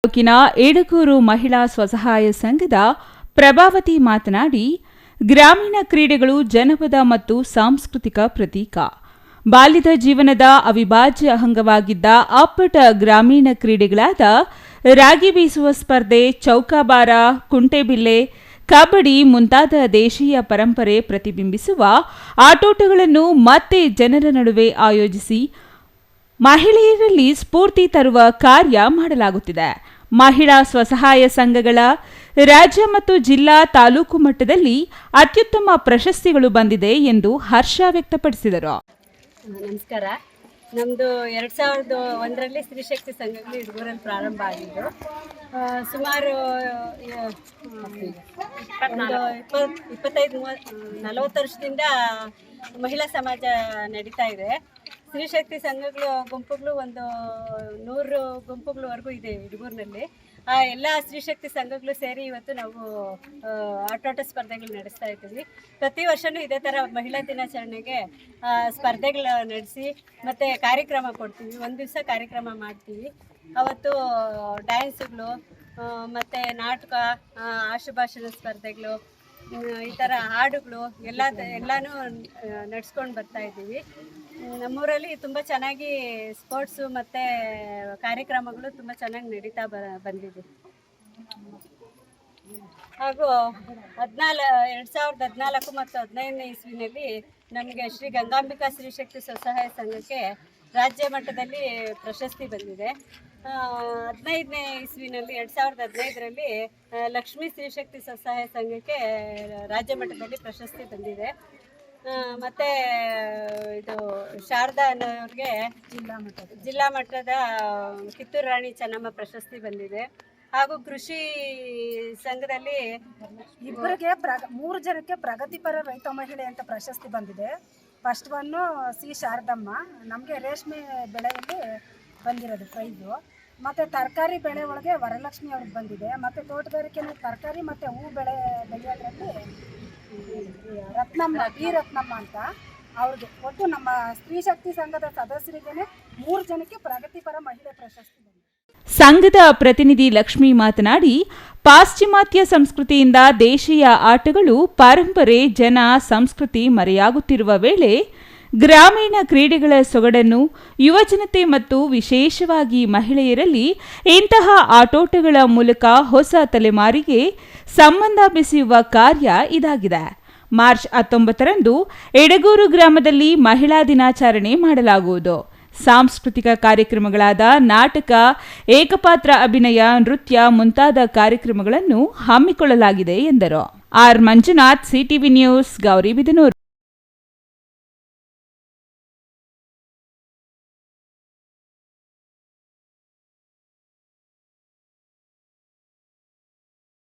ತಾಲೂಕಿನ ಎಡಗೂರು ಮಹಿಳಾ ಸ್ವಸಹಾಯ ಸಂಘದ ಪ್ರಭಾವತಿ ಮಾತನಾಡಿ, ಗ್ರಾಮೀಣ ಕ್ರೀಡೆಗಳು ಜನಪದ ಮತ್ತು ಸಾಂಸ್ಕೃತಿಕ ಪ್ರತೀಕ. ಬಾಲ್ಯದ ಜೀವನದ ಅವಿಭಾಜ್ಯ ಅಂಗವಾಗಿದ್ದ ಅಪ್ಪಟ ಗ್ರಾಮೀಣ ಕ್ರೀಡೆಗಳಾದ ರಾಗಿ ಬೀಸುವ ಸ್ಪರ್ಧೆ, ಚೌಕಾಬಾರ, ಕುಂಟೆಬಿಲ್ಲೆ, ಕಬಡ್ಡಿ ಮುಂತಾದ ದೇಶೀಯ ಪರಂಪರೆ ಪ್ರತಿಬಿಂಬಿಸುವ ಆಟೋಟಗಳನ್ನು ಮತ್ತೆ ಜನರ ನಡುವೆ ಆಯೋಜಿಸಿ ಮಹಿಳೆಯರಲ್ಲಿ ಸ್ಫೂರ್ತಿ ತರುವ ಕಾರ್ಯ ಮಾಡಲಾಗುತ್ತಿದೆ. ಮಹಿಳಾ ಸ್ವಸಹಾಯ ಸಂಘಗಳ ರಾಜ್ಯ ಮತ್ತು ಜಿಲ್ಲಾ ತಾಲೂಕು ಮಟ್ಟದಲ್ಲಿ ಅತ್ಯುತ್ತಮ ಪ್ರಶಸ್ತಿಗಳು ಬಂದಿದೆ ಎಂದು ಹರ್ಷ ವ್ಯಕ್ತಪಡಿಸಿದರು. ನಮಸ್ಕಾರ. ನಮ್ಮದು 2001ರಲ್ಲಿ ಸ್ತ್ರೀಶಕ್ತಿ ಸಂಘಗಳು ಇಡಗೂರಲ್ಲಿ ಪ್ರಾರಂಭ ಆಗಿದ್ದು, ಸುಮಾರು 25-40 ವರ್ಷದಿಂದ ಮಹಿಳಾ ಸಮಾಜ ನಡೀತಾ ಇದೆ. ಸ್ತ್ರೀಶಕ್ತಿ ಸಂಘಗಳು ಗುಂಪುಗಳು ಒಂದು 100 ಗುಂಪುಗಳವರೆಗೂ ಇದೆ ಇಡಗೂರಿನಲ್ಲಿ. ಆ ಎಲ್ಲ ಸ್ತ್ರೀಶಕ್ತಿ ಸಂಘಗಳು ಸೇರಿ ಇವತ್ತು ನಾವು ಆಟೋಟ ಸ್ಪರ್ಧೆಗಳು ನಡೆಸ್ತಾ ಇದ್ದೀವಿ. ಪ್ರತಿ ವರ್ಷವೂ ಇದೇ ಥರ ಮಹಿಳಾ ದಿನಾಚರಣೆಗೆ ಸ್ಪರ್ಧೆಗಳು ನಡೆಸಿ ಮತ್ತು ಕಾರ್ಯಕ್ರಮ ಕೊಡ್ತೀವಿ. ಒಂದು ದಿವಸ ಕಾರ್ಯಕ್ರಮ ಮಾಡ್ತೀವಿ. ಅವತ್ತು ಡ್ಯಾನ್ಸುಗಳು ಮತ್ತು ನಾಟಕ, ಆಶುಭಾಷಣ ಸ್ಪರ್ಧೆಗಳು, ಈ ಥರ ಹಾಡುಗಳು ಎಲ್ಲನೂ ನಡೆಸ್ಕೊಂಡು ಬರ್ತಾ ಇದ್ದೀವಿ. ನಮ್ಮೂರಲ್ಲಿ ತುಂಬ ಚೆನ್ನಾಗಿ ಸ್ಪೋರ್ಟ್ಸು ಮತ್ತು ಕಾರ್ಯಕ್ರಮಗಳು ತುಂಬ ಚೆನ್ನಾಗಿ ನಡೀತಾ ಬಂದಿದೆ. ಹಾಗೂ 2014 ಮತ್ತು 2015ನೇ ಇಸ್ವಿನಲ್ಲಿ ನಮಗೆ ಶ್ರೀ ಗಂಗಾಂಬಿಕಾ ಸ್ತ್ರೀಶಕ್ತಿ ಸ್ವಸಹಾಯ ಸಂಘಕ್ಕೆ ರಾಜ್ಯ ಮಟ್ಟದಲ್ಲಿ ಪ್ರಶಸ್ತಿ ಬಂದಿದೆ. 15ನೇ ಇಸ್ವಿನಲ್ಲಿ 2015ರಲ್ಲಿ ಲಕ್ಷ್ಮೀ ಸ್ತ್ರೀಶಕ್ತಿ ಸ್ವಸಹಾಯ ಸಂಘಕ್ಕೆ ರಾಜ್ಯ ಮಟ್ಟದಲ್ಲಿ ಪ್ರಶಸ್ತಿ ಬಂದಿದೆ. ಮತ್ತು ಇದು ಶಾರದಾ ಅನ್ನೋರಿಗೆ ಜಿಲ್ಲಾ ಮಟ್ಟದ ಕಿತ್ತೂರು ರಾಣಿ ಚೆನ್ನಮ್ಮ ಪ್ರಶಸ್ತಿ ಬಂದಿದೆ. ಹಾಗೂ ಕೃಷಿ ಸಂಘದಲ್ಲಿ ಇಬ್ಬರಿಗೆ 3 ಜನಕ್ಕೆ ಪ್ರಗತಿಪರ ರೈತ ಮಹಿಳೆ ಅಂತ ಪ್ರಶಸ್ತಿ ಬಂದಿದೆ. ಫಸ್ಟ್ ಒನ್ನು ಸಿ ಶಾರದಮ್ಮ, ನಮಗೆ ರೇಷ್ಮೆ ಬೆಳೆಯಲ್ಲಿ ಬಂದಿರೋದು ಪ್ರೈಸು. ಮತ್ತು ತರಕಾರಿ ಬೆಳೆ ಒಳಗೆ ವರಲಕ್ಷ್ಮಿ ಅವ್ರಿಗೆ ಬಂದಿದೆ. ಮತ್ತು ತೋಟಗಾರಿಕೆಯಲ್ಲಿ ತರಕಾರಿ ಮತ್ತು ಹೂ ಬೆಳೆಯೋದ್ರಲ್ಲಿ ರತ್ನಮ್ಮ, ಬಿ ರತ್ನಮ್ಮ ಅಂತ ಅವ್ರಿಗೆ. ಒಟ್ಟು ನಮ್ಮ ಸ್ತ್ರೀಶಕ್ತಿ ಸಂಘದ ಸದಸ್ಯರಿಗೇನೆ 3 ಜನಕ್ಕೆ ಪ್ರಗತಿಪರ ಮಹಿಳೆ ಪ್ರಶಸ್ತಿ ಬಂದಿದೆ. ಸಂಘದ ಪ್ರತಿನಿಧಿ ಲಕ್ಷ್ಮಿ ಮಾತನಾಡಿ, ಪಾಶ್ಚಿಮಾತ್ಯ ಸಂಸ್ಕೃತಿಯಿಂದ ದೇಶೀಯ ಆಟಗಳು, ಪರಂಪರೆ, ಜನ ಸಂಸ್ಕೃತಿ ಮರೆಯಾಗುತ್ತಿರುವ ವೇಳೆ ಗ್ರಾಮೀಣ ಕ್ರೀಡೆಗಳ ಸೊಗಡನ್ನು ಯುವಜನತೆ ಮತ್ತು ವಿಶೇಷವಾಗಿ ಮಹಿಳೆಯರಲ್ಲಿ ಇಂತಹ ಆಟೋಟಗಳ ಮೂಲಕ ಹೊಸ ತಲೆಮಾರಿಗೆ ಸಂಬಂಧ ಬೆಸೆಯುವ ಕಾರ್ಯ ಇದಾಗಿದೆ. ಮಾರ್ಚ್ 19ರಂದು ಎಡಗೂರು ಗ್ರಾಮದಲ್ಲಿ ಮಹಿಳಾ ದಿನಾಚರಣೆ ಮಾಡಲಾಗುವುದು. ಸಾಂಸ್ಕೃತಿಕ ಕಾರ್ಯಕ್ರಮಗಳಾದ ನಾಟಕ, ಏಕಪಾತ್ರ ಅಭಿನಯ, ನೃತ್ಯ ಮುಂತಾದ ಕಾರ್ಯಕ್ರಮಗಳನ್ನು ಹಮ್ಮಿಕೊಳ್ಳಲಾಗಿದೆ ಎಂದರು. R Manjunath, CTV news, Gauribidanur.